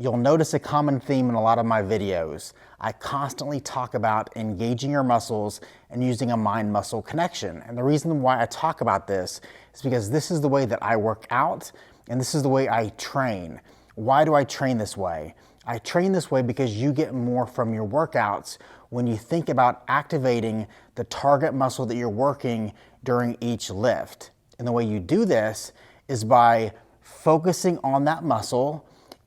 You'll notice a common theme in a lot of my videos. I constantly talk about engaging your muscles and using a mind-muscle connection. And the reason why I talk about this is because this is the way that I work out and this is the way I train. Why do I train this way? I train this way because you get more from your workouts when you think about activating the target muscle that you're working during each lift. And the way you do this is by focusing on that muscle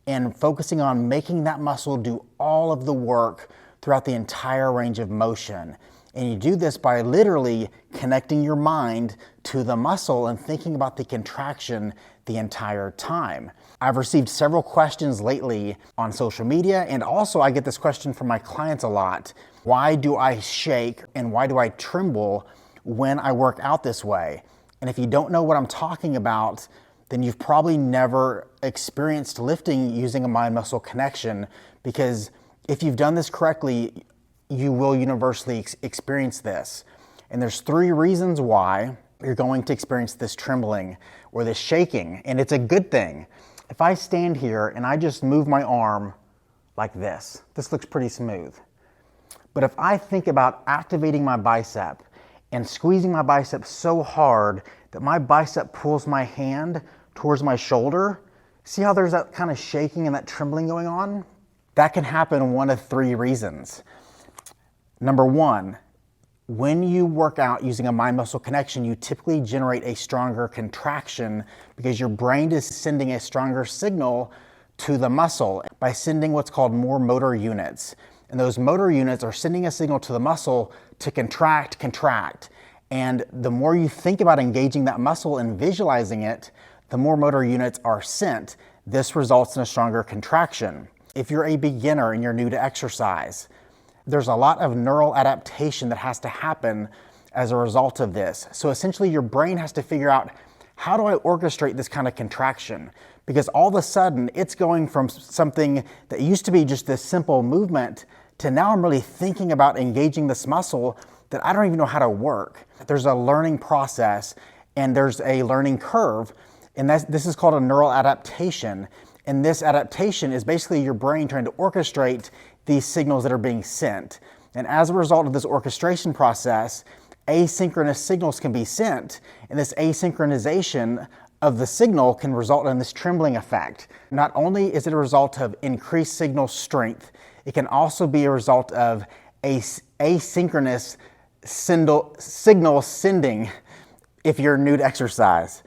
and focusing on making that muscle do all of the work throughout the entire range of motion. And you do this by literally connecting your mind to the muscle and thinking about the contraction the entire time. I've received several questions lately on social media, and also I get this question from my clients a lot. Why do I shake and why do I tremble when I work out this way? And if you don't know what I'm talking about, then you've probably never experienced lifting using a mind-muscle connection, because if you've done this correctly, you will universally experience this. And there's 3 reasons why you're going to experience this trembling or this shaking, and it's a good thing. If I stand here and I just move my arm like this looks pretty smooth. But if I think about activating my bicep and squeezing my bicep so hard that my bicep pulls my hand towards my shoulder, see how there's that kind of shaking and that trembling going on? That can happen one of 3 reasons. Number 1, when you work out using a mind-muscle connection, you typically generate a stronger contraction because your brain is sending a stronger signal to the muscle by sending what's called more motor units. And those motor units are sending a signal to the muscle to contract. And the more you think about engaging that muscle and visualizing it, the more motor units are sent. This results in a stronger contraction. If you're a beginner and you're new to exercise, there's a lot of neural adaptation that has to happen as a result of this. So essentially your brain has to figure out, how do I orchestrate this kind of contraction? Because all of a sudden it's going from something that used to be just this simple movement to now I'm really thinking about engaging this muscle that I don't even know how to work. There's a learning process and there's a learning curve. And this is called a neural adaptation. And this adaptation is basically your brain trying to orchestrate these signals that are being sent. And as a result of this orchestration process, asynchronous signals can be sent. And this asynchronization of the signal can result in this trembling effect. Not only is it a result of increased signal strength, it can also be a result of asynchronous signal sending if you're new to exercise.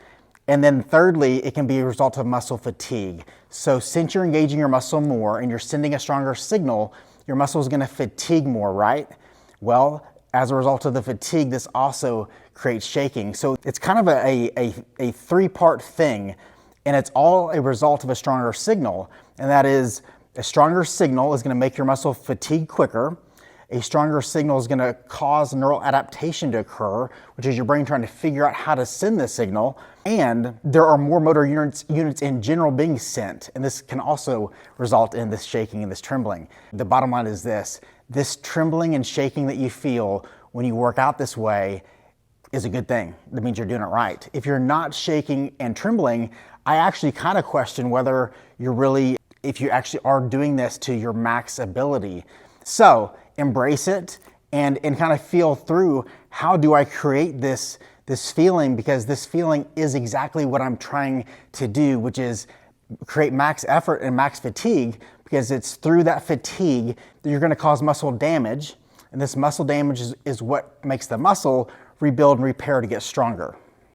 And then thirdly, it can be a result of muscle fatigue. So since you're engaging your muscle more and you're sending a stronger signal, your muscle is going to fatigue more, right? Well, as a result of the fatigue, this also creates shaking. So it's kind of a 3-part thing, and it's all a result of a stronger signal. And that is, a stronger signal is going to make your muscle fatigue quicker. A stronger signal is going to cause neural adaptation to occur, which is your brain trying to figure out how to send this signal. And there are more motor units in general being sent. And this can also result in this shaking and this trembling. The bottom line is this trembling and shaking that you feel when you work out this way is a good thing. That means you're doing it right. If you're not shaking and trembling, I actually kind of question whether if you actually are doing this to your max ability. So embrace it and kind of feel through, how do I create this feeling? Because this feeling is exactly what I'm trying to do, which is create max effort and max fatigue, because it's through that fatigue that you're going to cause muscle damage. And this muscle damage is what makes the muscle rebuild and repair to get stronger.